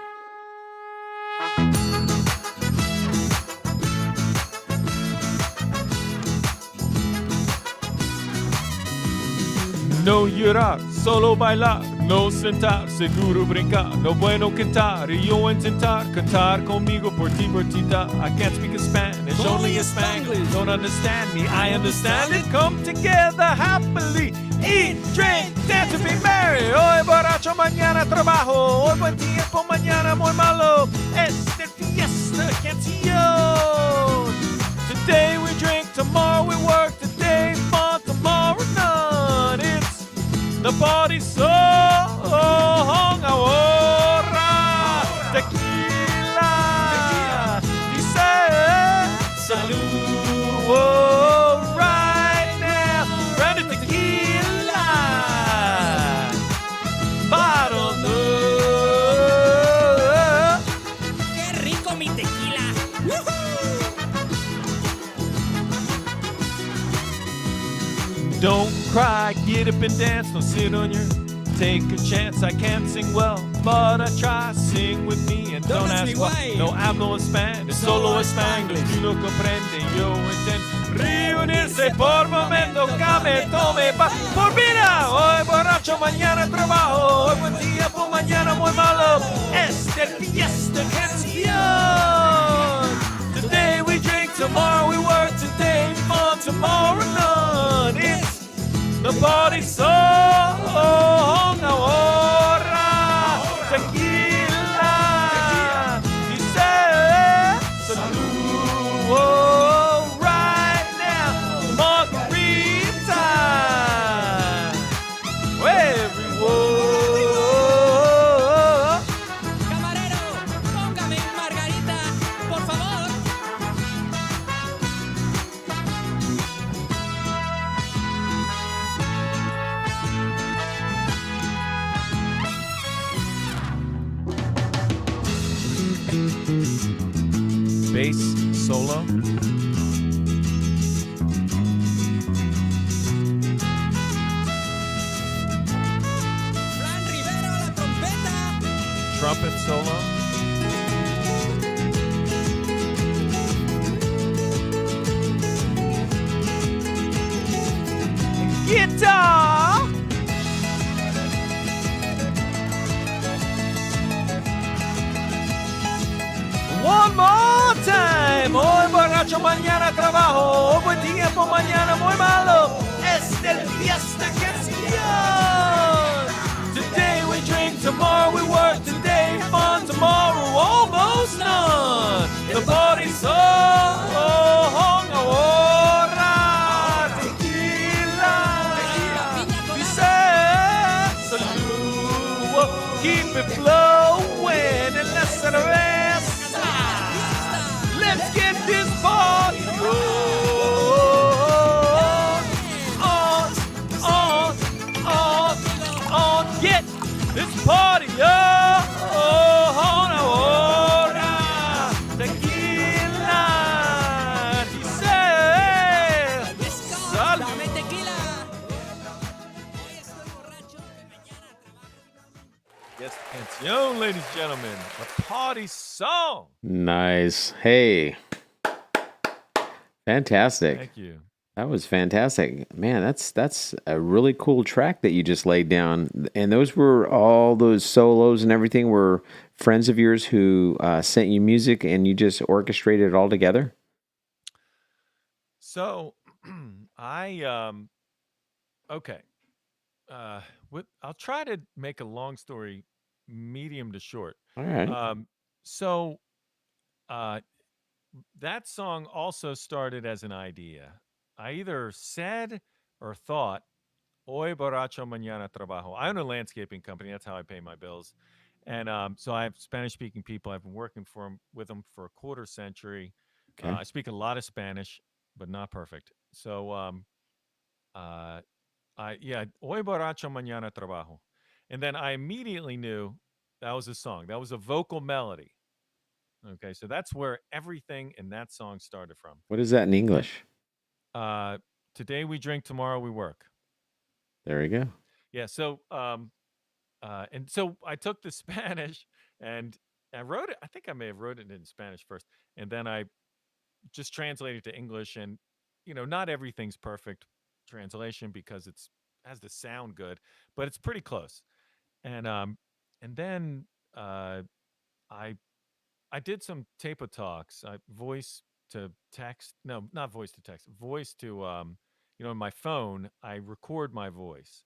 No llorar, solo bailar, no sentar, seguro brincar, no bueno cantar, yo intentar cantar conmigo por ti, I can't speak a Spanish, only a Spanglish. Don't understand me, I understand it. Come together happily, eat, drink, dance and be merry. Hoy borracho, mañana trabajo. Hoy buen tiempo, mañana muy malo. Este fiesta canción. Today we drink, tomorrow we work. Today fun, tomorrow none. It's the party song ahora. Tequila. Dice salud. Oh, right now. Round of tequila. Bottles up. ¡Qué rico mi tequila! Don't cry, get up and dance, don't sit on your take a chance. I can't sing well, but I try. Sing with me and don't ask why. No hablo Spanish, solo Spanglish. Tú no comprende, yo entiendo. Reunirse por momento, came, tome, pa, por vida. Hoy borracho, mañana trabajo. Hoy buen tiempo, mañana muy malo. Este fiesta canción. Today we drink, tomorrow we work. Today fun, tomorrow none. The party's song ahora. Tequila. Dice salud. Oh, right now. Margarita. Everyone. Camarero, póngame margarita, por favor. Bass solo. Fran Rivero a la trompeta. Trumpet solo. Guitar. One more time. Hoy borracho, mañana trabajo. Hoy buen tiempo, mañana muy malo. Es el fiesta canción. Today we drink, tomorrow we work. Today fun, tomorrow almost none. The party's so ahora. Tequila. Dice salud. Keep it flowing en la cerveza. Let's get this party on. Get this party on ahora. Tequila. Dice salud. Dame tequila. Hoy estoy borracho, que mañana trabajo. Yes, canción, ladies and gentlemen. A party song. Nice. Hey. Fantastic. Thank you. That was fantastic. Man, that's a really cool track that you just laid down. And those were all those solos and everything were friends of yours who sent you music and you just orchestrated it all together? So I okay. I'll try to make a long story medium to short. All right. So uh that song also started as an idea. I either said or thought, Hoy borracho, mañana trabajo. I own a landscaping company. That's how I pay my bills. And so I have Spanish speaking people. I've been working with them for a quarter century. Okay. I speak a lot of Spanish, but not perfect. So uh, Hoy borracho, mañana trabajo. And then I immediately knew that was a song. That was a vocal melody. Okay, so that's where everything in that song started from. What is that in English? Today we drink, tomorrow we work. There you go. Yeah, so and so I took the Spanish and I wrote it. I think I may have wrote it in Spanish first, and then I just translated to English. And not everything's perfect translation because it's has to sound good, but it's pretty close. And then I I did some tape talks, voice to text. No, not voice to text. Voice to my phone. I record my voice,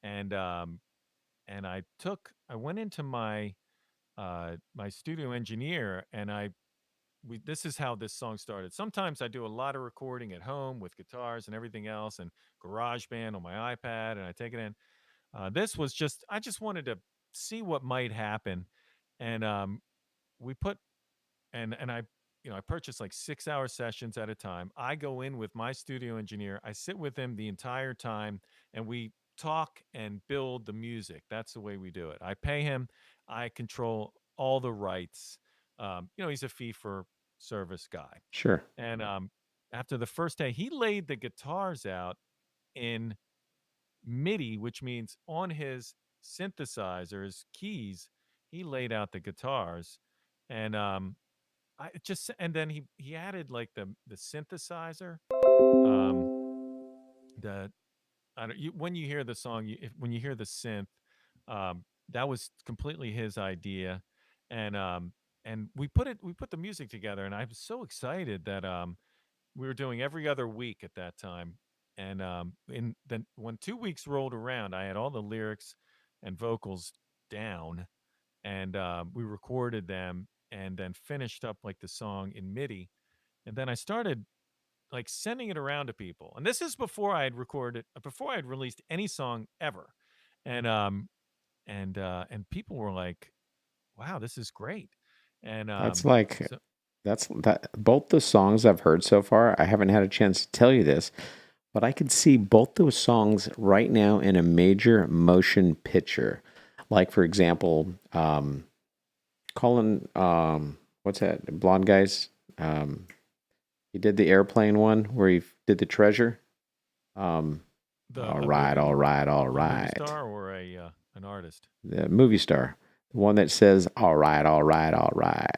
and I went into my studio engineer, and this is how this song started. Sometimes I do a lot of recording at home with guitars and everything else, and GarageBand on my iPad, and I take it in. This was just I just wanted to see what might happen, and we put and I purchased like 6 hour sessions at a time. I go in with my studio engineer. I sit with him the entire time, and we talk and build the music. That's the way we do it. I pay him. I control all the rights. He's a fee for service guy. Sure. And after the first day, he laid the guitars out in MIDI, which means on his synthesizers keys, he laid out the guitars, and and then he added like the synthesizer, the I don't when you hear the song, when you hear the synth, that was completely his idea, and we put the music together, and I was so excited that we were doing every other week at that time, And in then when 2 weeks rolled around, I had all the lyrics and vocals down, and we recorded them, and then finished up like the song in MIDI, and then I started like sending it around to people. And this is before I had recorded, before I had released any song ever, and and people were like, "Wow, this is great," and That's like so that's that both the songs I've heard so far, I haven't had a chance to tell you this, but I could see both those songs right now in a major motion picture. Like for example, Colin what's that? Blonde guy's he did the airplane one where he did the treasure. Um the all a right, all movie, right, all a movie right. star or a an artist. The movie star. The one that says all right, all right, all right.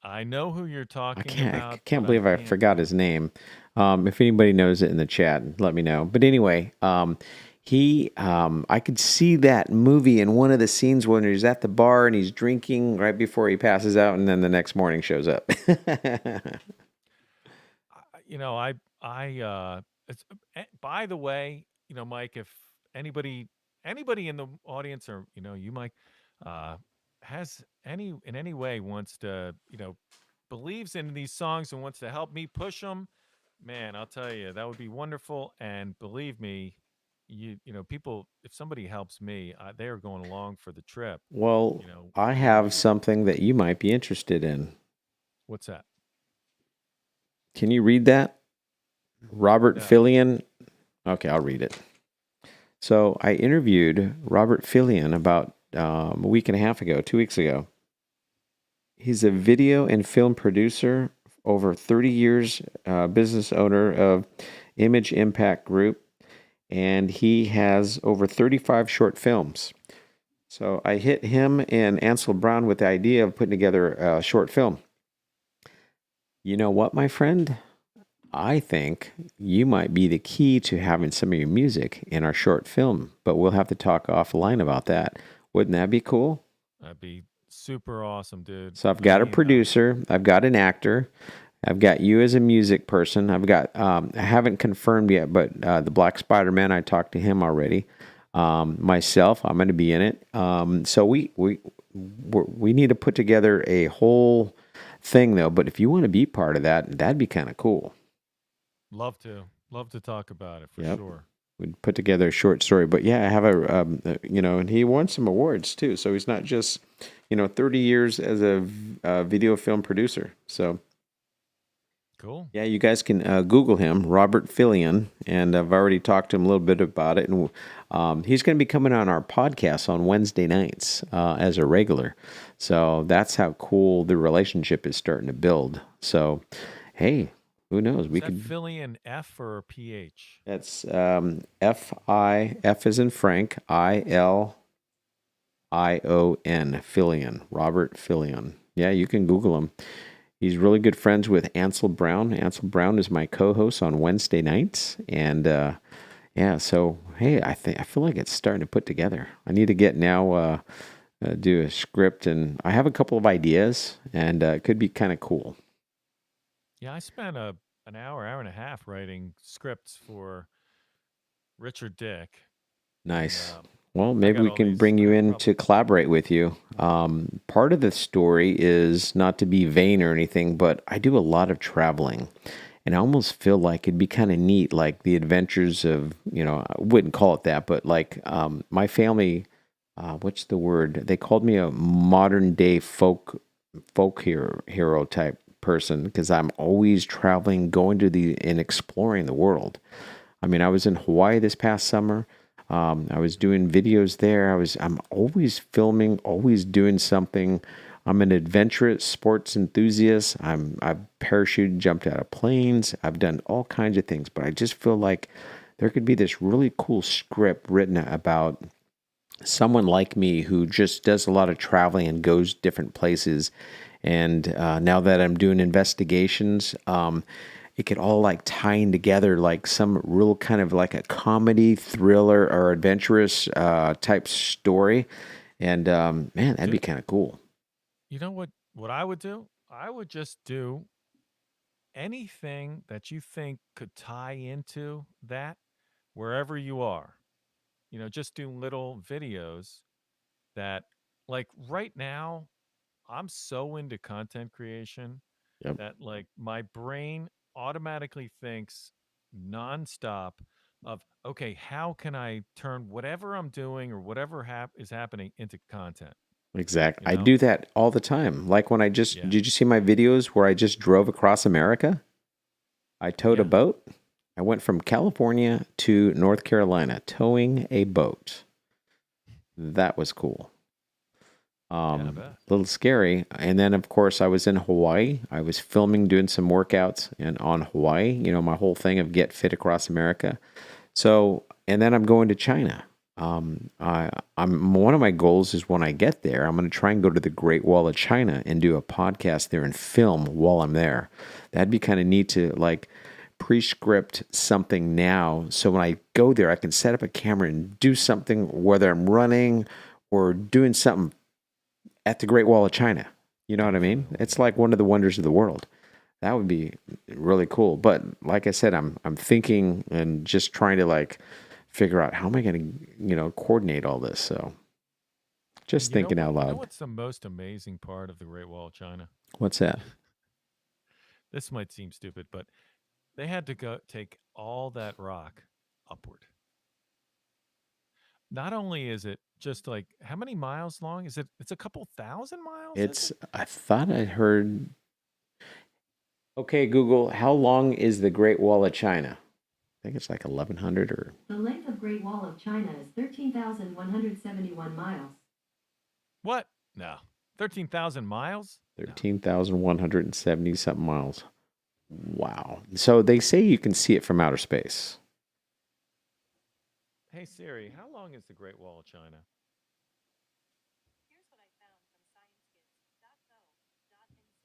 I know who you're I talking can't I about, can't but I believe I can't. forgot his name. If anybody knows it in the chat, let me know. But anyway, he I could see that movie in one of the scenes when he's at the bar and he's drinking right before he passes out, and then the next morning shows up. You know, it's, by the way, you know, Mike, if anybody, anybody in the audience, or you know, you, Mike, uh, has any in any way wants to, you know, believes in these songs and wants to help me push them, man, I'll tell you that would be wonderful. And believe me, you know, people, if somebody helps me, they are going along for the trip. Well, You know, I we have will. something that you might be interested in. What's that? Can you read that? Robert No. Fillion. Okay, I'll read it. So I interviewed Robert Fillion about a week and a half ago, 2 weeks ago. He's a video and film producer, over 30 years, business owner of Image Impact Group, and he has over 35 short films. So I hit him and Ansel Brown with the idea of putting together a short film. You know what, my friend? I think you might be the key to having some of your music in our short film, but we'll have to talk offline about that. Wouldn't that be cool? That'd be super awesome, dude. So I've I got a mean, producer, I've got an actor, I've got you as a music person. I've got I haven't confirmed yet, but the Black Spider Man, I talked to him already. Myself, I'm going to be in it. So we need to put together a whole thing though. But if you want to be part of that, that'd be kind of cool. love to talk about it for Yep. sure. We'd put together a short story. But yeah, I have you know, and he won some awards too. So he's not just, you know, 30 years as a video film producer. So Cool. yeah, you guys can Google him, Robert Fillion, and I've already talked to him a little bit about it. And he's going to be coming on our podcast on Wednesday nights as a regular. So that's how cool the relationship is starting to build. So, hey, who knows? Is We that could. Philly an F or a PH? That's F is in Frank, Ilion, Fillion, Robert Fillion. Yeah, you can Google him. He's really good friends with Ansel Brown. Ansel Brown is my co-host on Wednesday nights, and yeah. So hey, I feel like it's starting to put together. I need to get now do a script, and I have a couple of ideas, and it could be kind of cool. Yeah, I spent an hour and a half writing scripts for Richard Dick, and Nice. Well, I maybe got we all can these. bring I you have in probably. to collaborate with you. Part of the story is not to be vain or anything, but I do a lot of traveling. And I almost feel like it'd be kind of neat, like the adventures of, you know, I wouldn't call it that, but like my family, what's the word? They called me a modern day hero type person because I'm always traveling, going to the and exploring the world. I mean, I was in Hawaii this past summer. I was doing videos there. I'm always filming, always doing something. I'm an adventurous sports enthusiast. I've parachuted, jumped out of planes. I've done all kinds of things, but I just feel like there could be this really cool script written about someone like me who just does a lot of traveling and goes different places. And now that I'm doing investigations, it could all like tying together like some real kind of like a comedy, thriller, or adventurous type story. And man, that'd be Dude, kind of cool. you know what? What I would do? I would just do anything that you think could tie into that wherever you are. Just do little videos that, like right now, I'm so into content creation Yep. that like my brain automatically thinks nonstop of, okay, how can I turn whatever I'm doing or whatever is happening into content? Exactly. You I know? do that all the time. Like when I just, Yeah. did you see my videos where I just drove across America? I towed a Yeah. boat. I went from California to North Carolina towing a boat. That was cool. Yeah, I bet. A little scary. And then, of course, I was in Hawaii. I was filming, doing some workouts and on Hawaii, my whole thing of get fit across America. So, and then I'm going to China. I'm one of my goals is when I get there, I'm going to try and go to the Great Wall of China and do a podcast there and film while I'm there. That'd be kind of neat to like pre-script something now, so when I go there, I can set up a camera and do something, whether I'm running or doing something at the Great Wall of China. You know what I mean? Definitely. It's like one of the wonders of the world. That would be really cool. But like I said, I'm thinking and just trying to like figure out how am I going to, coordinate all this. So just You know thinking what? out You know loud. what's the most amazing part of the Great Wall of China? What's that? This might seem stupid, but they had to go take all that rock upward. Not only is it just like how many miles long? Is it? It's a couple thousand miles, is it? I thought I heard. Okay, Google, how long is the Great Wall of China? I think it's like 1100 or The length of Great Wall of China is 13,171 miles. What? No. 13,000 miles? No. 13,170 something miles. Wow. So they say you can see it from outer space. Hey Siri, how long is the Great Wall of China?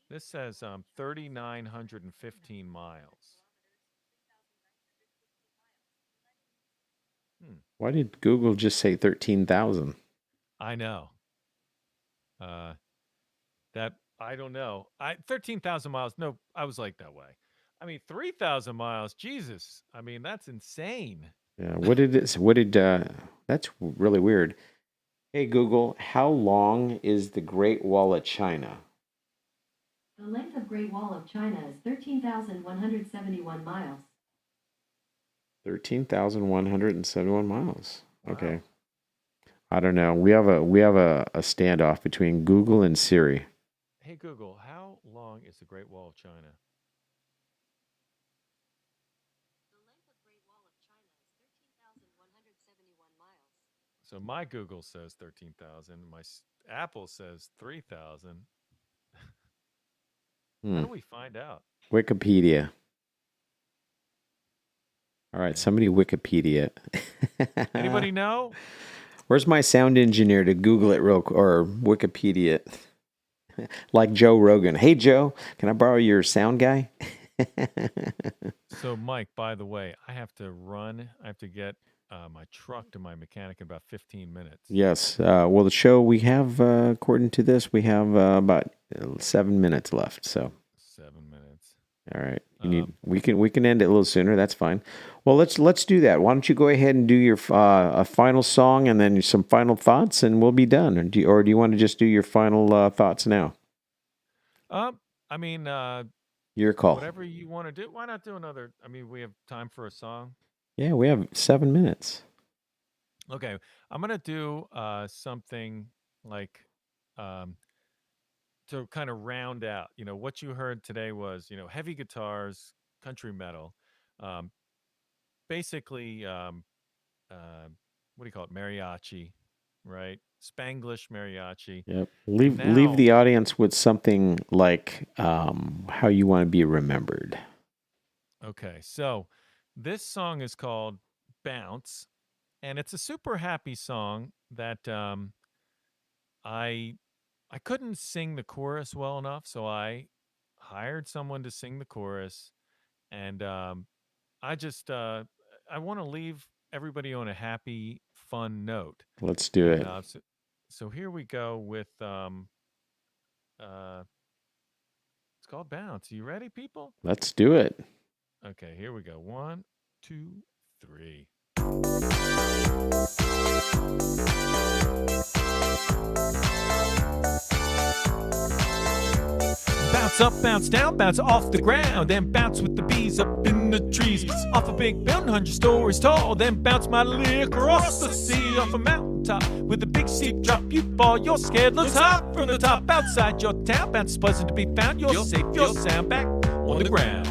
This says 3,915 miles. Hmm. Why did Google just say 13,000? I know. Uh, that I don't know. 13,000 miles. No, I was like that way. I mean, 3,000 miles. Jesus. I mean, that's insane. Yeah, that's really weird. Hey Google, how long is the Great Wall of China? The length of Great Wall of China is 13,171 miles. 13,171 miles. Wow. Okay. I don't know. We have a standoff between Google and Siri. Hey Google, how long is the Great Wall of China? So my Google says 13,000. My Apple says 3,000. How do we find out? Wikipedia. All right, somebody Wikipedia. Anybody know? Where's my sound engineer to Google it or Wikipedia it? Like Joe Rogan. Hey Joe, can I borrow your sound guy? So Mike, by the way, I have to run. I have to get my truck to my mechanic in about 15 minutes. Yes. Well, the show we have, according to this, we have about 7 minutes left. So, 7 minutes. all right, we can end it a little sooner. That's fine. Well, let's do that. Why don't you go ahead and do your a final song and then some final thoughts, and we'll be done. Or do you want to just do your final thoughts now? I mean, Your call. whatever you want to do. Why not do another? I mean, we have time for a song. Yeah, we have 7 minutes. Okay, I'm gonna do something like um, to kind of round out. What you heard today was heavy guitars, country metal, um, basically what do you call it? Mariachi, right? Spanglish mariachi. Yep. And Leave now, the audience with something like how you want to be remembered. okay, so this song is called Bounce, and it's a super happy song that I I couldn't sing the chorus well enough, so I hired someone to sing the chorus, and I just I want to leave everybody on a happy, fun note, Let's do and it. so here we go with uh, it's called Bounce. You ready, people? Let's do it. Okay, here we go. One, two, three. Bounce up, bounce down, bounce off the ground, then bounce with the bees up in the trees. Off a big mountain, 100 stories tall, then bounce mightily across the sea. Off a mountaintop with a big steep drop, you fall, you're scared. Looks hot from the top outside your town. Bounce is pleasant to be found, you're safe, you're sound. Back on the ground.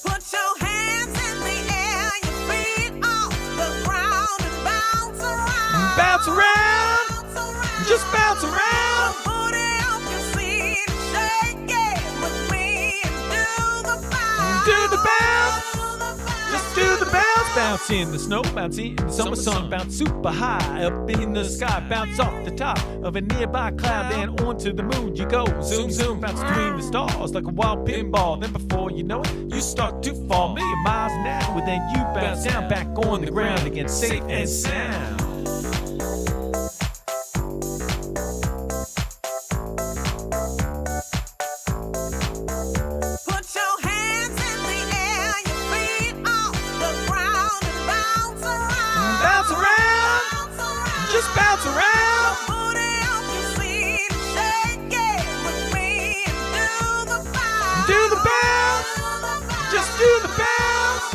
Put your hands in the air, your feet off the ground and bounce around. Bounce around, Bounce around. just bounce around. Booty off your seat and shake it with me and do the bounce. Do the bounce. Do the bounce. Just do the bounce. Bounce in the snow, bounce in the summer sun, bounce super high up in the sky, bounce off the top of a nearby cloud, then onto the moon you go. Zoom, zoom, bounce between the stars like a wild pinball. Then before you know it, you start to fall a million miles an hour. Then you bounce down back on the ground again, safe and sound. Put your hands in the air, your feet off the ground and bounce around. Bounce around, Bounce around. just bounce around. Booty off your seat and shake it with me and do the bounce. Do the bounce, Do the bounce. just do the bounce.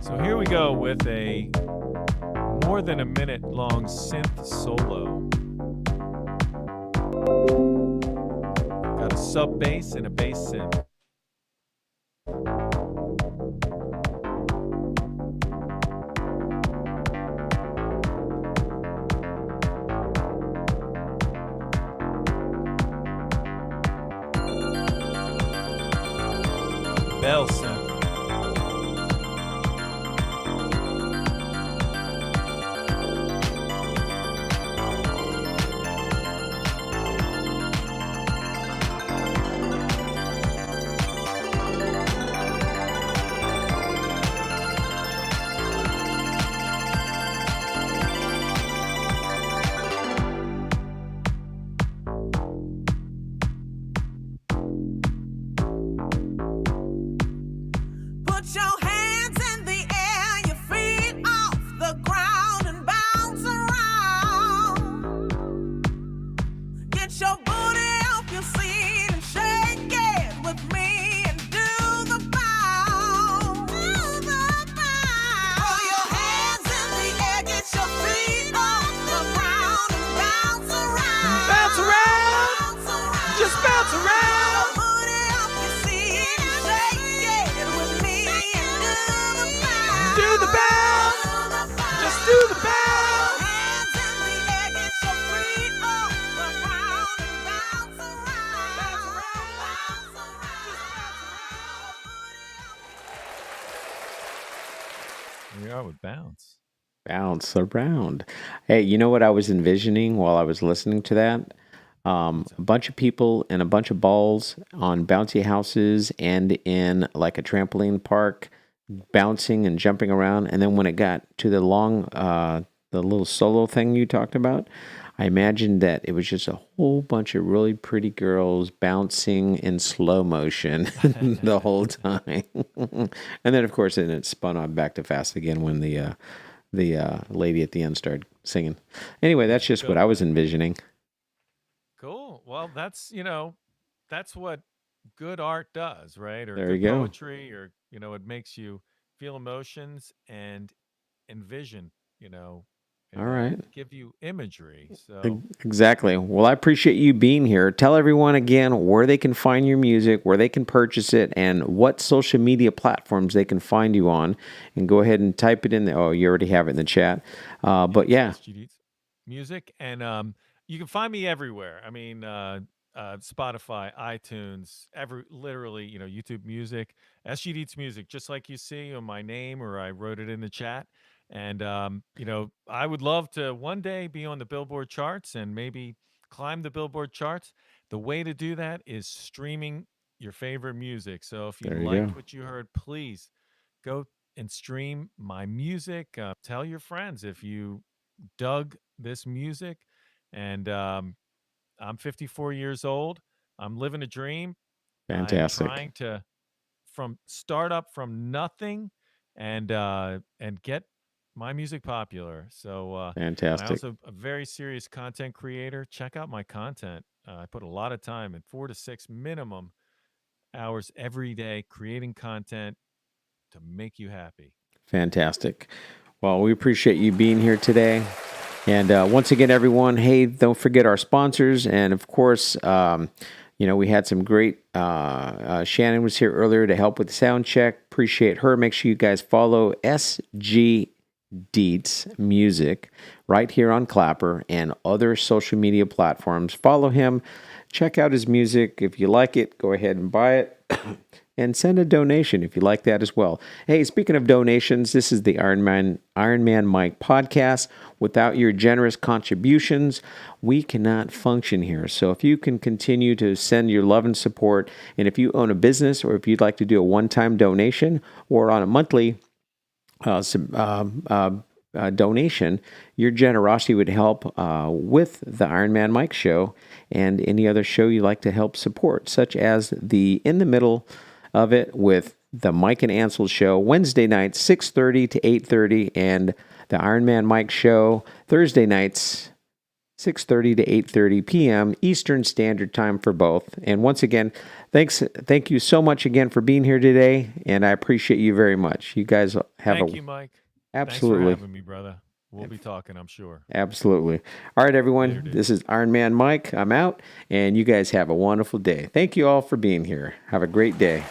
So here we go with a more than a minute long synth solo. Got a sub bass and a bass synth. Bell synth. Put your hands in the air, your feet off the ground and bounce around. Get your booty off your seat and shake it with me and do the bounce. Do the bounce. Throw your hands in the air, get your feet off the ground and bounce around. Bounce around, Bounce around. just bounce around. Booty off your seat and shake it with me and Do the bounce, just do the bounce. Hands in the air, get your feet off the ground and bounce around. Bounce around. We are with bounce. Bounce around. Hey, you know what I was envisioning while I was listening to that? A bunch of people and a bunch of balls on bouncy houses and in like a trampoline park, bouncing and jumping around. And then when it got to the the little solo thing you talked about, I imagined that it was just a whole bunch of really pretty girls bouncing in slow motion the whole time. And then, of course, then it spun on back to fast again when the lady at the end started singing. Anyway, that's just what I was envisioning. Cool. Well, that's what good art does, right? Or There good you go. poetry, or it makes you feel emotions and envision, and All right. give you imagery. So Exactly. Well, I appreciate you being here. Tell everyone again where they can find your music, where they can purchase it, and what social media platforms they can find you on. And go ahead and type it in there. Oh, you already have it in the chat. But yeah, SGDIETZMUSIC, and you can find me everywhere. I mean, Spotify, iTunes, literally, YouTube Music, SGDIETZMUSIC, just like you see on my name, or I wrote it in the chat. And I would love to one day be on the Billboard charts and maybe climb the Billboard charts. The way to do that is streaming your favorite music. So if you There you liked go. what you heard, please go and stream my music. Tell your friends if you dug this music. And I'm 54 years old. I'm living a dream. I'm Fantastic. trying to from start up from nothing and get my music popular. So and I Fantastic. also a very serious content creator. Check out my content. I put a lot of time in 4 to 6 minimum hours every day creating content to make you happy. Fantastic. Well, we appreciate you being here today. And once again, everyone, hey, don't forget our sponsors. And of course, we had some great. Shannon was here earlier to help with the sound check. Appreciate her. Make sure you guys follow SGDIETZMUSIC right here on Clapper and other social media platforms. Follow him. Check out his music. If you like it, go ahead and buy it. And send a donation if you like that as well. Hey, speaking of donations, this is the Iron Man Mike podcast. Without your generous contributions, we cannot function here. So if you can continue to send your love and support, and if you own a business or if you'd like to do a one-time donation or on a monthly donation, your generosity would help with the Iron Man Mike show and any other show you like to help support, such as the In the Middle of It with the Mike and Ansel show, Wednesday nights, 6:30 to 8:30, and the Iron Man Mike show, Thursday nights, 6:30 to 8:30 p.m. Eastern Standard Time for both. And once again, thank you so much again for being here today, and I appreciate you very much. You guys have Thank you, Mike. absolutely. Thanks for having me, brother. We'll be talking, I'm sure. Absolutely. All right, everyone. Later, dude. This is Iron Man Mike. I'm out, and you guys have a wonderful day. Thank you all for being here. Have a great day.